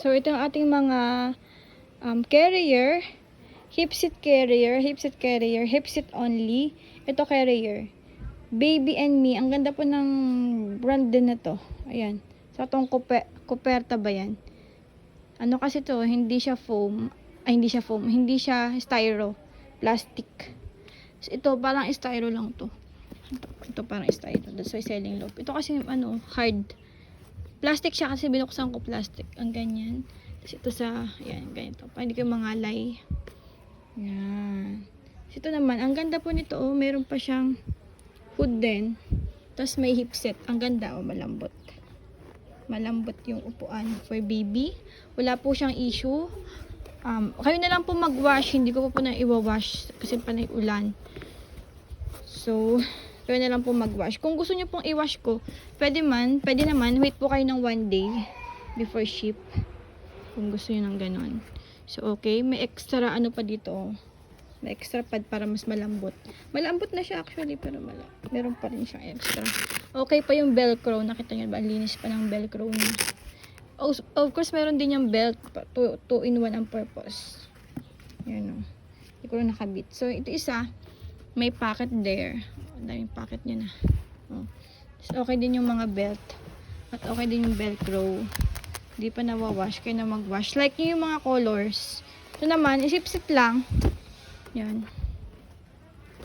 So, ito ang ating mga carrier. Hipsit carrier, hipsit carrier, hipsit only. Ito carrier. Baby and Me. Ang ganda po ng brand din na to. Ayan. So, itong Coperta ba yan? Ano kasi to, hindi siya foam. Ay, hindi siya foam. Hindi siya styro. Plastic. So, ito, parang styro lang to. Ito parang styro. That's why selling low. Ito kasi, hard. Plastic siya kasi binuksan ko plastic. Ang ganyan. Tapos ito sa, ayan, ganito. Para hindi kayo mangalay. Ayan. So, ito naman, ang ganda po nito, oh. Meron pa siyang hood din. Tapos may hipset. Ang ganda, oh, malambot. Malambot yung upuan for baby. Wala po siyang issue. Kayo na lang po mag-wash. Hindi ko po na i-wash kasi panay ulan. So, kayo na lang po mag-wash. Kung gusto niyo pong i-wash ko, pwede naman. Wait po kayo ng 1 day before ship. Kung gusto niyo ng ganon. So, okay. May extra ano pa dito, oh. May extra pad para mas malambot. Malambot na siya actually, pero meron pa rin siyang extra. Okay pa yung velcro. Nakita niyo ba? Linis pa ng velcro niya. Of course, meron din yung belt. 2-in-1 ang purpose. Yan, o. Hindi ko na nakabit. So, ito isa, may pocket there. Ang daming pocket niya na. Oh. So, okay din yung mga belt. At okay din yung velcro. Hindi pa nawawash. Kaya na mag-wash. Like yung mga colors. Ito naman, isip-sip lang. Yan.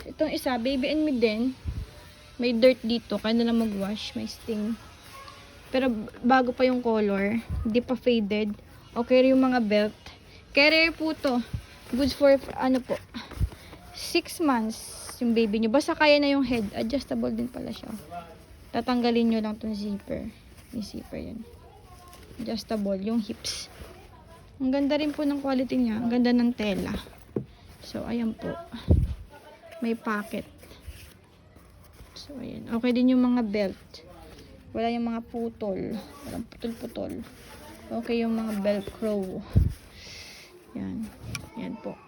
Itong isa, Baby and Me din. May dirt dito. Kaya na lang mag-wash. May sting. Pero bago pa yung color. Hindi pa faded. Okay rin yung mga belt. Carrier po to. Goods for, 6 months yung baby nyo. Basta kaya na yung head. Adjustable din pala siya. Tatanggalin nyo lang tong zipper. Yung zipper yun. Adjustable. Yung hips. Ang ganda rin po ng quality niya. Ang ganda ng tela. So, ayan po. May pocket. So, ayan. Okay din yung mga belt. Wala yung mga putol. Walang putol-putol. Okay yung mga velcro. Yan. Yan po.